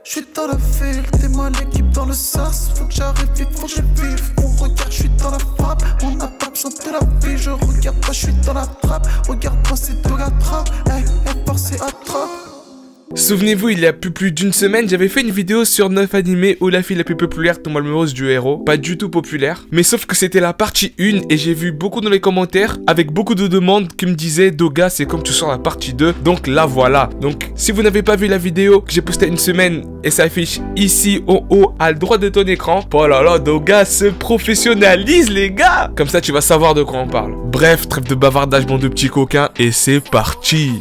Je suis dans la ville, t'es moi l'équipe dans le sas. Faut que j'arrive vite, faut que je vive. On regarde, je suis dans la frappe. On n'a pas besoin de la vie, je regarde pas, je suis dans la trappe. Regarde-moi ces deux la trappe. Hey, force et attrape. Souvenez-vous, il y a plus d'une semaine, j'avais fait une vidéo sur 9 animés où la fille la plus populaire tombe amoureuse du héros. Pas du tout populaire, mais sauf que c'était la partie 1 et j'ai vu beaucoup dans les commentaires avec beaucoup de demandes qui me disaient Doga, c'est comme tu sors la partie 2. Donc là voilà. Donc si vous n'avez pas vu la vidéo que j'ai postée une semaine et ça affiche ici en haut à droite de ton écran. Oh là là, Doga se professionnalise les gars. Comme ça tu vas savoir de quoi on parle. Bref, trêve de bavardage bande de petits coquins et c'est parti.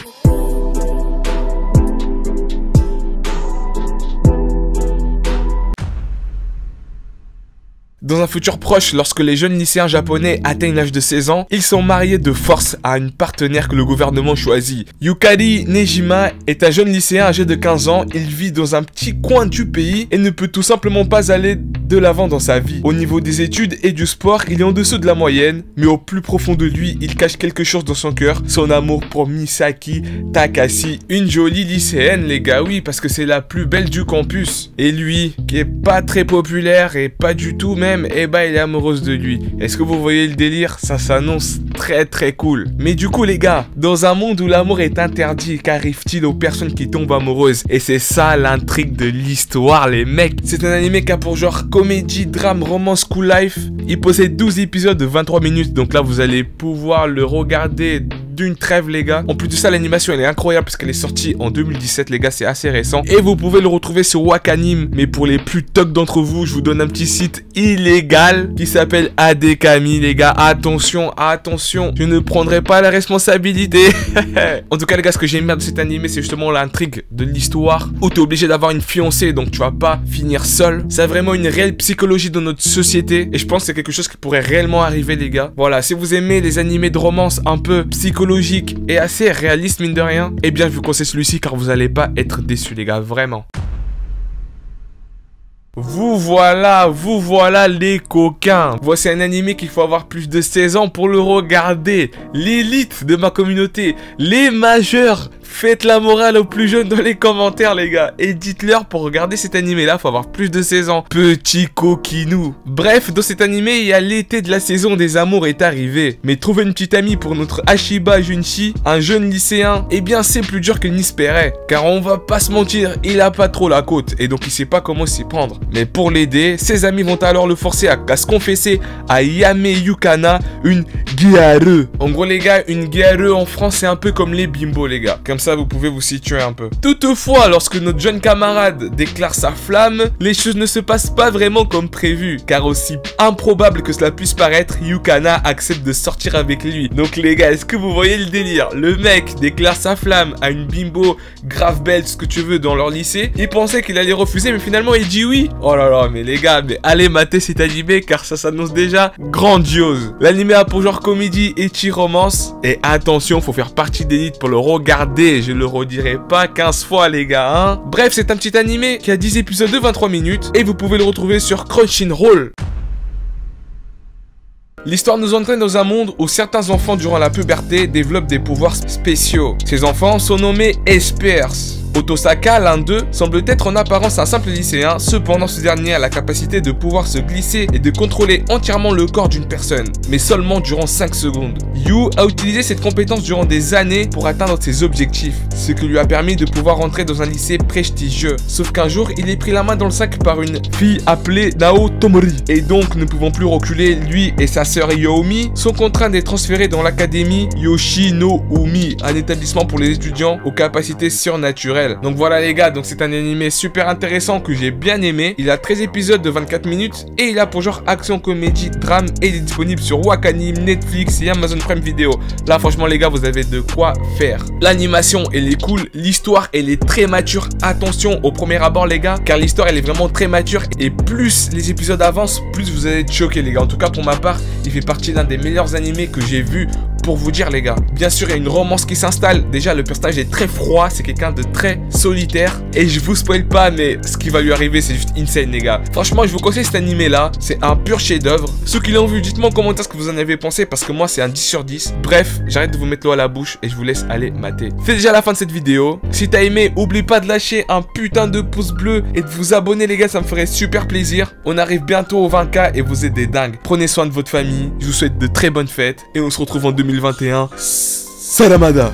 Dans un futur proche, lorsque les jeunes lycéens japonais atteignent l'âge de 16 ans, ils sont mariés de force à une partenaire que le gouvernement choisit. Yukari Nejima est un jeune lycéen âgé de 15 ans, il vit dans un petit coin du pays et ne peut tout simplement pas aller de l'avant dans sa vie. Au niveau des études et du sport, il est en dessous de la moyenne, mais au plus profond de lui, il cache quelque chose dans son cœur, son amour pour Misaki Takashi, une jolie lycéenne les gars, oui, parce que c'est la plus belle du campus. Et lui, qui est pas très populaire et pas du tout même, eh ben il est amoureuse de lui. Est-ce que vous voyez le délire? Ça s'annonce très cool. Mais du coup les gars, dans un monde où l'amour est interdit, qu'arrive-t-il aux personnes qui tombent amoureuses? Et c'est ça l'intrigue de l'histoire les mecs. C'est un animé qui a pour genre comédie, drame, romance, school life. Il possède 12 épisodes de 23 minutes, donc là vous allez pouvoir le regarder d'une trêve les gars. En plus de ça, l'animation elle est incroyable parce qu'elle est sortie en 2017 les gars, c'est assez récent. Et vous pouvez le retrouver sur Wakanim. Mais pour les plus tocs d'entre vous, je vous donne un petit site illégal qui s'appelle Adekami les gars. Attention, attention, je ne prendrai pas la responsabilité. En tout cas les gars, ce que j'aime bien de cet animé, c'est justement l'intrigue de l'histoire où tu es obligé d'avoir une fiancée, donc tu vas pas finir seul. C'est vraiment une réelle psychologie dans notre société et je pense que c'est quelque chose qui pourrait réellement arriver les gars. Voilà, si vous aimez les animés de romance un peu psychologique et assez réaliste mine de rien, eh bien je vous conseille celui-ci car vous allez pas être déçus les gars, vraiment. Vous voilà les coquins. Voici un animé qu'il faut avoir plus de 16 ans pour le regarder. L'élite de ma communauté, les majeurs, faites la morale aux plus jeunes dans les commentaires les gars. Et dites-leur pour regarder cet animé là, faut avoir plus de 16 ans. Petit coquinou. Bref, dans cet animé, il y a l'été de la saison des amours est arrivé. Mais trouver une petite amie pour notre Ashiba Junshi, un jeune lycéen, eh bien c'est plus dur qu'il n'espérait. Car on va pas se mentir, il a pas trop la côte et donc il sait pas comment s'y prendre. Mais pour l'aider, ses amis vont alors le forcer à se confesser à Yame Yukana, une guerre. En gros les gars, une guerre en France c'est un peu comme les bimbos les gars. Comme ça vous pouvez vous situer un peu. Toutefois, lorsque notre jeune camarade déclare sa flamme, les choses ne se passent pas vraiment comme prévu. Car aussi improbable que cela puisse paraître, Yukana accepte de sortir avec lui. Donc les gars, est-ce que vous voyez le délire? Le mec déclare sa flamme à une bimbo grave belle, ce que tu veux, dans leur lycée. Il pensait qu'il allait refuser mais finalement il dit oui. Oh là là, mais les gars, mais allez mater cet animé car ça s'annonce déjà grandiose. L'animé a pour genre comédie et romance. Et attention, faut faire partie d'élite pour le regarder. Je le redirai pas 15 fois les gars hein. Bref, c'est un petit animé qui a 10 épisodes de 23 minutes et vous pouvez le retrouver sur Crunchyroll. L'histoire nous entraîne dans un monde où certains enfants durant la puberté développent des pouvoirs spéciaux. Ces enfants sont nommés Espers. Otosaka, l'un d'eux, semble être en apparence un simple lycéen, cependant ce dernier a la capacité de pouvoir se glisser et de contrôler entièrement le corps d'une personne, mais seulement durant 5 secondes. Yu a utilisé cette compétence durant des années pour atteindre ses objectifs, ce qui lui a permis de pouvoir entrer dans un lycée prestigieux. Sauf qu'un jour, il est pris la main dans le sac par une fille appelée Nao Tomori. Et donc, ne pouvant plus reculer, lui et sa sœur Yomi sont contraints d'être transférés dans l'académie Yoshinoumi, un établissement pour les étudiants aux capacités surnaturelles. Donc voilà les gars, donc c'est un animé super intéressant que j'ai bien aimé. Il a 13 épisodes de 24 minutes et il a pour genre action, comédie, drame et il est disponible sur Wakanim, Netflix et Amazon Prime Video. Là franchement les gars, vous avez de quoi faire. L'animation elle est cool, l'histoire elle est très mature. Attention au premier abord les gars, car l'histoire elle est vraiment très mature et plus les épisodes avancent, plus vous allez être choqués les gars. En tout cas pour ma part, il fait partie d'un des meilleurs animés que j'ai vu pour vous dire les gars. Bien sûr, il y a une romance qui s'installe. Déjà, le personnage est très froid, c'est quelqu'un de très solitaire. Et je vous spoil pas, mais ce qui va lui arriver, c'est juste insane les gars. Franchement, je vous conseille cet animé là, c'est un pur chef-d'œuvre. Ceux qui l'ont vu, dites-moi en commentaire ce que vous en avez pensé, parce que moi c'est un 10 sur 10. Bref, j'arrête de vous mettre l'eau à la bouche et je vous laisse aller mater. C'est déjà la fin de cette vidéo. Si t'as aimé, oublie pas de lâcher un putain de pouce bleu et de vous abonner les gars, ça me ferait super plaisir. On arrive bientôt au 20K et vous êtes des dingues. Prenez soin de votre famille, je vous souhaite de très bonnes fêtes et on se retrouve en 2021. Salamada.